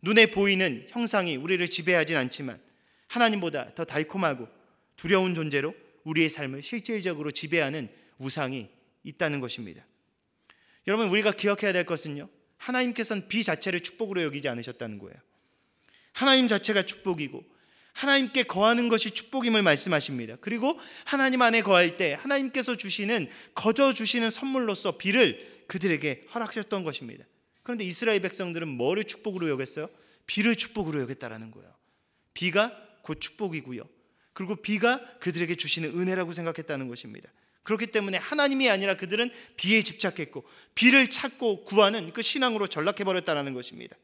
눈에 보이는 형상이 우리를 지배하진 않지만 하나님보다 더 달콤하고 두려운 존재로 우리의 삶을 실질적으로 지배하는 우상이 있다는 것입니다. 여러분, 우리가 기억해야 될 것은요, 하나님께서는 비 자체를 축복으로 여기지 않으셨다는 거예요. 하나님 자체가 축복이고 하나님께 거하는 것이 축복임을 말씀하십니다. 그리고 하나님 안에 거할 때 하나님께서 거저 주시는 선물로서 비를 그들에게 허락하셨던 것입니다. 그런데 이스라엘 백성들은 뭐를 축복으로 여겼어요? 비를 축복으로 여겼다라는 거예요. 비가 곧 축복이고요, 그리고 비가 그들에게 주시는 은혜라고 생각했다는 것입니다. 그렇기 때문에 하나님이 아니라 그들은 비에 집착했고 비를 찾고 구하는 그 신앙으로 전락해버렸다는 것입니다.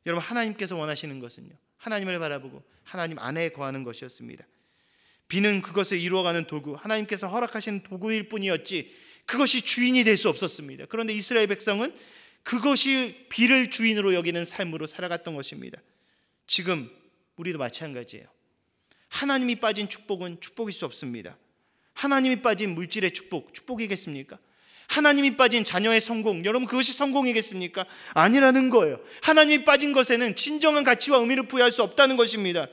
여러분, 하나님께서 원하시는 것은요, 하나님을 바라보고 하나님 안에 거하는 것이었습니다. 비는 그것을 이루어가는 도구, 하나님께서 허락하시는 도구일 뿐이었지 그것이 주인이 될 수 없었습니다. 그런데 이스라엘 백성은 그것이 비를 주인으로 여기는 삶으로 살아갔던 것입니다. 지금 우리도 마찬가지예요. 하나님이 빠진 축복은 축복일 수 없습니다. 하나님이 빠진 물질의 축복, 축복이겠습니까? 하나님이 빠진 자녀의 성공, 여러분 그것이 성공이겠습니까? 아니라는 거예요. 하나님이 빠진 것에는 진정한 가치와 의미를 부여할 수 없다는 것입니다.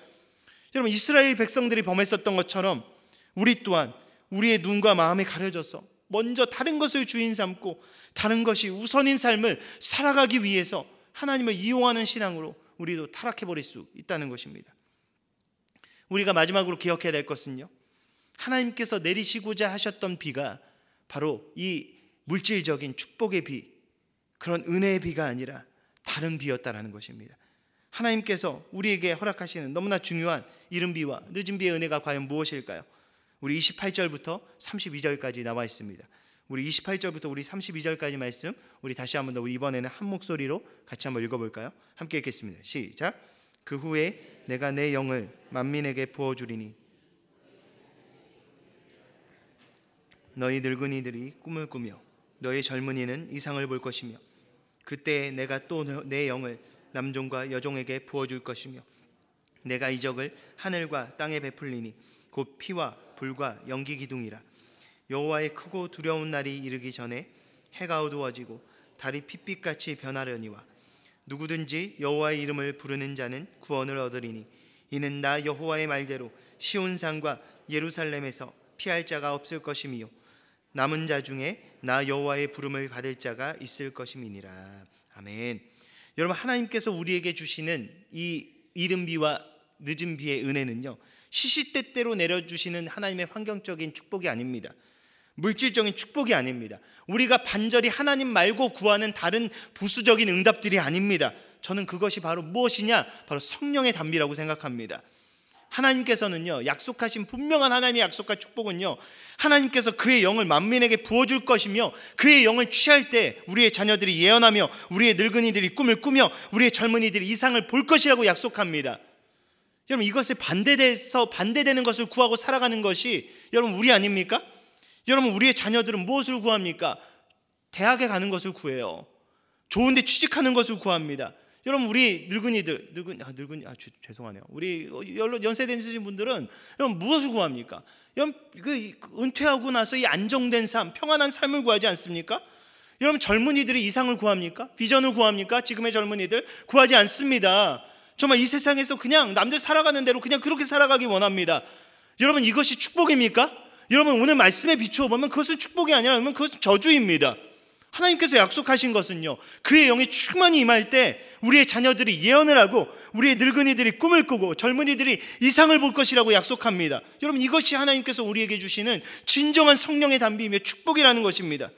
여러분, 이스라엘 백성들이 범했었던 것처럼 우리 또한 우리의 눈과 마음이 가려져서 먼저 다른 것을 주인 삼고 다른 것이 우선인 삶을 살아가기 위해서 하나님을 이용하는 신앙으로 우리도 타락해버릴 수 있다는 것입니다. 우리가 마지막으로 기억해야 될 것은요, 하나님께서 내리시고자 하셨던 비가 바로 이 물질적인 축복의 비, 그런 은혜의 비가 아니라 다른 비였다는 것입니다. 하나님께서 우리에게 허락하시는 너무나 중요한 이른 비와 늦은 비의 은혜가 과연 무엇일까요? 우리 28절부터 32절까지 나와 있습니다. 우리 28절부터 우리 32절까지 말씀, 우리 다시 한번 더 이번에는 한 목소리로 같이 한번 읽어볼까요? 함께 읽겠습니다. 시작. 그 후에 내가 내 영을 만민에게 부어주리니 너희 늙은이들이 꿈을 꾸며 너희 젊은이는 이상을 볼 것이며 그때 내가 또 내 영을 남종과 여종에게 부어줄 것이며 내가 이적을 하늘과 땅에 베풀리니 곧 피와 불과 연기 기둥이라. 여호와의 크고 두려운 날이 이르기 전에 해가 어두워지고 달이 핏빛같이 변하려니와 누구든지 여호와의 이름을 부르는 자는 구원을 얻으리니 이는 나 여호와의 말대로 시온산과 예루살렘에서 피할 자가 없을 것이며 남은 자 중에 나 여호와의 부름을 받을 자가 있을 것임이니라. 아멘. 여러분, 하나님께서 우리에게 주시는 이 이른 비와 늦은 비의 은혜는요, 시시때때로 내려주시는 하나님의 환경적인 축복이 아닙니다. 물질적인 축복이 아닙니다. 우리가 반절이 하나님 말고 구하는 다른 부수적인 응답들이 아닙니다. 저는 그것이 바로 무엇이냐? 바로 성령의 담비라고 생각합니다. 하나님께서는요, 약속하신 분명한 하나님의 약속한 축복은요, 하나님께서 그의 영을 만민에게 부어줄 것이며 그의 영을 취할 때 우리의 자녀들이 예언하며 우리의 늙은이들이 꿈을 꾸며 우리의 젊은이들이 이상을 볼 것이라고 약속합니다. 여러분, 이것에 반대되는 것을 구하고 살아가는 것이 여러분 우리 아닙니까? 여러분, 우리의 자녀들은 무엇을 구합니까? 대학에 가는 것을 구해요. 좋은 데 취직하는 것을 구합니다. 여러분, 우리 늙은이들, 죄송하네요. 우리 연세 되신 분들은 여러분 무엇을 구합니까? 여러분, 은퇴하고 나서 이 안정된 삶, 평안한 삶을 구하지 않습니까? 여러분, 젊은이들이 이상을 구합니까? 비전을 구합니까? 지금의 젊은이들 구하지 않습니다. 정말 이 세상에서 그냥 남들 살아가는 대로 그냥 그렇게 살아가기 원합니다. 여러분, 이것이 축복입니까? 여러분, 오늘 말씀에 비추어 보면 그것은 축복이 아니라 그것은 저주입니다. 하나님께서 약속하신 것은요, 그의 영이 충만히 임할 때 우리의 자녀들이 예언을 하고 우리의 늙은이들이 꿈을 꾸고 젊은이들이 이상을 볼 것이라고 약속합니다. 여러분, 이것이 하나님께서 우리에게 주시는 진정한 성령의 담비이며 축복이라는 것입니다.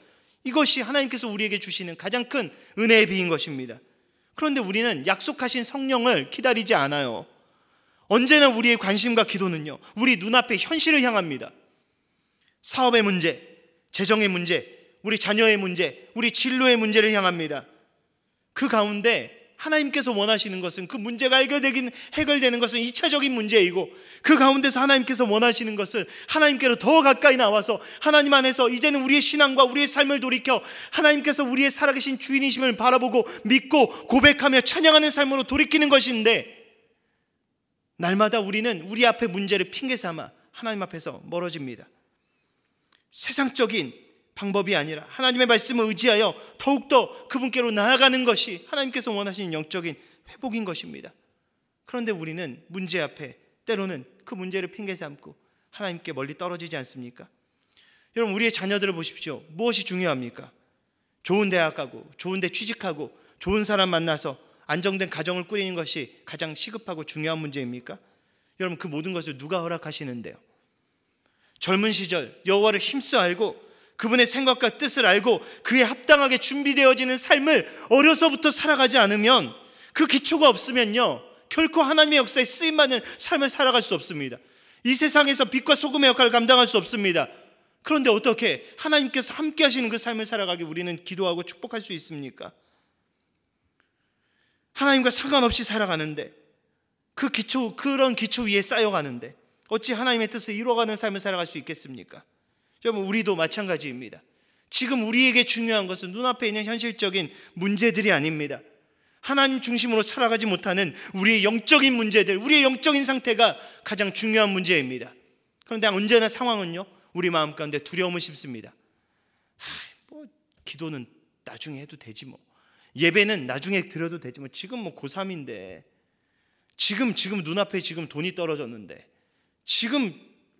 이것이 하나님께서 우리에게 주시는 가장 큰 은혜의 비인 것입니다. 그런데 우리는 약속하신 성령을 기다리지 않아요. 언제나 우리의 관심과 기도는요, 우리 눈앞의 현실을 향합니다. 사업의 문제, 재정의 문제, 우리 자녀의 문제, 우리 진로의 문제를 향합니다. 그 가운데 하나님께서 원하시는 것은 그 문제가 해결되는 것은 2차적인 문제이고, 그 가운데서 하나님께서 원하시는 것은 하나님께로 더 가까이 나와서 하나님 안에서 이제는 우리의 신앙과 우리의 삶을 돌이켜 하나님께서 우리의 살아계신 주인이심을 바라보고 믿고 고백하며 찬양하는 삶으로 돌이키는 것인데, 날마다 우리는 우리 앞의 문제를 핑계 삼아 하나님 앞에서 멀어집니다. 세상적인 방법이 아니라 하나님의 말씀을 의지하여 더욱더 그분께로 나아가는 것이 하나님께서 원하시는 영적인 회복인 것입니다. 그런데 우리는 문제 앞에 때로는 그 문제를 핑계 삼고 하나님께 멀리 떨어지지 않습니까? 여러분, 우리의 자녀들을 보십시오. 무엇이 중요합니까? 좋은 대학 가고 좋은 데 취직하고 좋은 사람 만나서 안정된 가정을 꾸리는 것이 가장 시급하고 중요한 문제입니까? 여러분, 그 모든 것을 누가 허락하시는데요? 젊은 시절 여호와를 힘써 알고 그분의 생각과 뜻을 알고 그에 합당하게 준비되어지는 삶을 어려서부터 살아가지 않으면, 그 기초가 없으면요, 결코 하나님의 역사에 쓰임받는 삶을 살아갈 수 없습니다. 이 세상에서 빛과 소금의 역할을 감당할 수 없습니다. 그런데 어떻게 하나님께서 함께 하시는 그 삶을 살아가기 우리는 기도하고 축복할 수 있습니까? 하나님과 상관없이 살아가는데, 그런 기초 위에 쌓여가는데 어찌 하나님의 뜻을 이루어가는 삶을 살아갈 수 있겠습니까? 여러분, 우리도 마찬가지입니다. 지금 우리에게 중요한 것은 눈앞에 있는 현실적인 문제들이 아닙니다. 하나님 중심으로 살아가지 못하는 우리의 영적인 문제들, 우리의 영적인 상태가 가장 중요한 문제입니다. 그런데 언제나 상황은요, 우리 마음 가운데 두려움을 심습니다. 기도는 나중에 해도 되지 뭐, 예배는 나중에 드려도 되지 뭐, 지금 뭐 고3인데, 지금 눈앞에 지금 돈이 떨어졌는데, 지금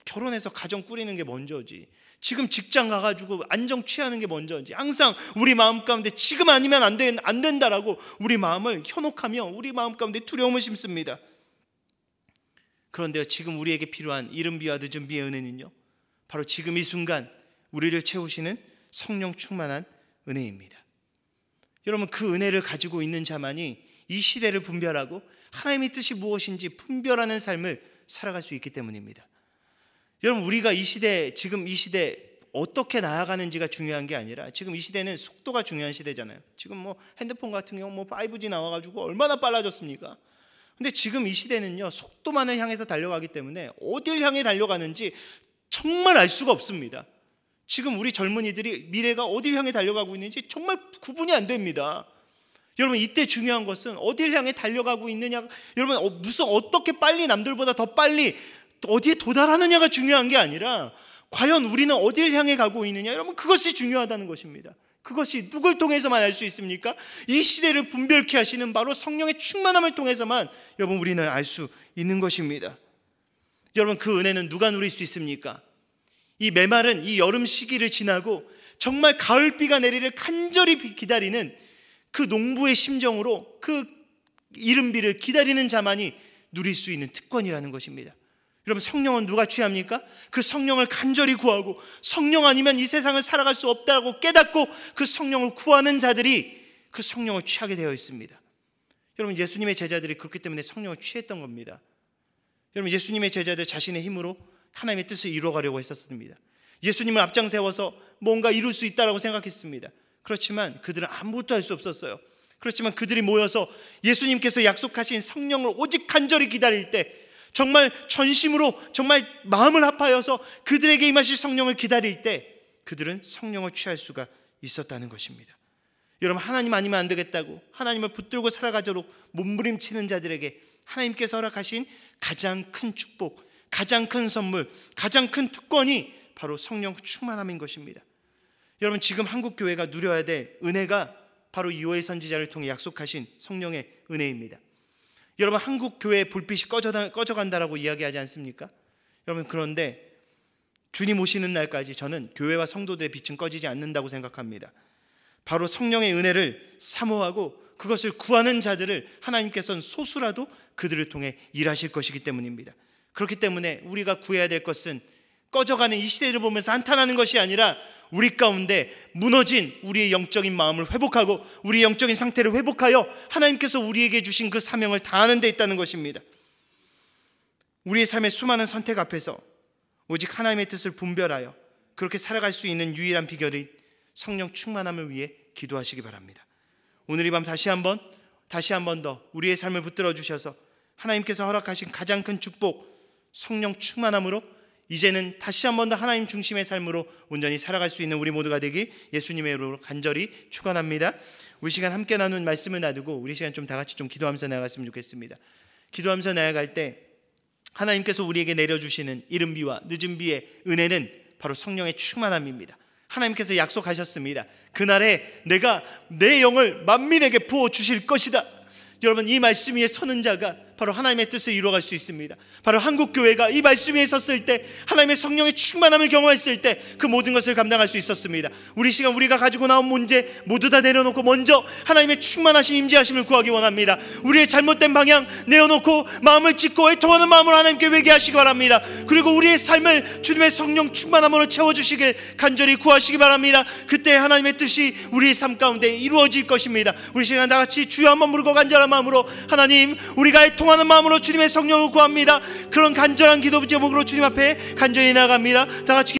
결혼해서 가정 꾸리는 게 먼저지, 지금 직장 가가지고 안정 취하는 게 먼저지, 항상 우리 마음 가운데 지금 아니면 안 된다라고 우리 마음을 현혹하며 우리 마음 가운데 두려움을 심습니다. 그런데 지금 우리에게 필요한 이른 비와 늦은 비의 은혜는요, 바로 지금 이 순간 우리를 채우시는 성령 충만한 은혜입니다. 여러분, 그 은혜를 가지고 있는 자만이 이 시대를 분별하고 하나님의 뜻이 무엇인지 분별하는 삶을 살아갈 수 있기 때문입니다. 여러분, 우리가 지금 이 시대 어떻게 나아가는지가 중요한 게 아니라, 지금 이 시대는 속도가 중요한 시대잖아요. 지금 뭐 핸드폰 같은 경우 뭐 5G 나와가지고 얼마나 빨라졌습니까? 근데 지금 이 시대는요, 속도만을 향해서 달려가기 때문에 어딜 향해 달려가는지 정말 알 수가 없습니다. 지금 우리 젊은이들이 미래가 어딜 향해 달려가고 있는지 정말 구분이 안 됩니다. 여러분, 이때 중요한 것은 어딜 향해 달려가고 있느냐, 여러분, 어떻게 빨리 남들보다 더 빨리 어디에 도달하느냐가 중요한 게 아니라, 과연 우리는 어딜 향해 가고 있느냐, 여러분, 그것이 중요하다는 것입니다. 그것이 누굴 통해서만 알 수 있습니까? 이 시대를 분별케 하시는 바로 성령의 충만함을 통해서만 여러분, 우리는 알 수 있는 것입니다. 여러분, 그 은혜는 누가 누릴 수 있습니까? 이 메마른 이 여름 시기를 지나고 정말 가을비가 내리를 간절히 기다리는 그 농부의 심정으로 그 이른 비를 기다리는 자만이 누릴 수 있는 특권이라는 것입니다. 여러분, 성령은 누가 취합니까? 그 성령을 간절히 구하고 성령 아니면 이 세상을 살아갈 수 없다고 깨닫고 그 성령을 구하는 자들이 그 성령을 취하게 되어 있습니다. 여러분, 예수님의 제자들이 그렇기 때문에 성령을 취했던 겁니다. 여러분, 예수님의 제자들 자신의 힘으로 하나님의 뜻을 이루어가려고 했었습니다. 예수님을 앞장 세워서 뭔가 이룰 수 있다고 생각했습니다. 그렇지만 그들은 아무것도 할 수 없었어요. 그렇지만 그들이 모여서 예수님께서 약속하신 성령을 오직 간절히 기다릴 때, 정말 전심으로 정말 마음을 합하여서 그들에게 임하실 성령을 기다릴 때 그들은 성령을 취할 수가 있었다는 것입니다. 여러분, 하나님 아니면 안 되겠다고 하나님을 붙들고 살아가도록 몸부림치는 자들에게 하나님께서 허락하신 가장 큰 축복, 가장 큰 선물, 가장 큰 특권이 바로 성령 충만함인 것입니다. 여러분, 지금 한국교회가 누려야 될 은혜가 바로 이호의 선지자를 통해 약속하신 성령의 은혜입니다. 여러분, 한국교회의 불빛이 꺼져간다라고 이야기하지 않습니까? 여러분, 그런데 주님 오시는 날까지 저는 교회와 성도들의 빛은 꺼지지 않는다고 생각합니다. 바로 성령의 은혜를 사모하고 그것을 구하는 자들을 하나님께서는 소수라도 그들을 통해 일하실 것이기 때문입니다. 그렇기 때문에 우리가 구해야 될 것은 꺼져가는 이 시대를 보면서 한탄하는 것이 아니라, 우리 가운데 무너진 우리의 영적인 마음을 회복하고 우리의 영적인 상태를 회복하여 하나님께서 우리에게 주신 그 사명을 다하는 데 있다는 것입니다. 우리의 삶의 수많은 선택 앞에서 오직 하나님의 뜻을 분별하여 그렇게 살아갈 수 있는 유일한 비결이 성령 충만함을 위해 기도하시기 바랍니다. 오늘 이 밤 다시 한번 더 우리의 삶을 붙들어 주셔서 하나님께서 허락하신 가장 큰 축복, 성령 충만함으로 이제는 다시 한 번 더 하나님 중심의 삶으로 온전히 살아갈 수 있는 우리 모두가 되기 예수님의 이름으로 간절히 축원합니다. 우리 시간 함께 나눈 말씀을 놔두고 우리 시간 좀 다 같이 좀 기도하면서 나아갔으면 좋겠습니다. 기도하면서 나아갈 때 하나님께서 우리에게 내려주시는 이른 비와 늦은 비의 은혜는 바로 성령의 충만함입니다. 하나님께서 약속하셨습니다. 그날에 내가 내 영을 만민에게 부어주실 것이다. 여러분, 이 말씀 위에 서는 자가 바로 하나님의 뜻을 이루어갈 수 있습니다. 바로 한국교회가 이 말씀 위에 섰을 때, 하나님의 성령의 충만함을 경험했을 때 그 모든 것을 감당할 수 있었습니다. 우리 시간 우리가 가지고 나온 문제 모두 다 내려놓고 먼저 하나님의 충만하신 임재하심을 구하기 원합니다. 우리의 잘못된 방향 내어놓고 마음을 찢고 애통하는 마음으로 하나님께 회개하시기 바랍니다. 그리고 우리의 삶을 주님의 성령 충만함으로 채워주시길 간절히 구하시기 바랍니다. 그때 하나님의 뜻이 우리의 삶 가운데 이루어질 것입니다. 우리 시간 다 같이 주여 한번 부르고 간절한 마음으로, 하나님, 우리가 애통하는 마음으로 주님의 성령을 구합니다. 그런 간절한 기도 제목으로 주님 앞에 간절히 나아갑니다. 다 같이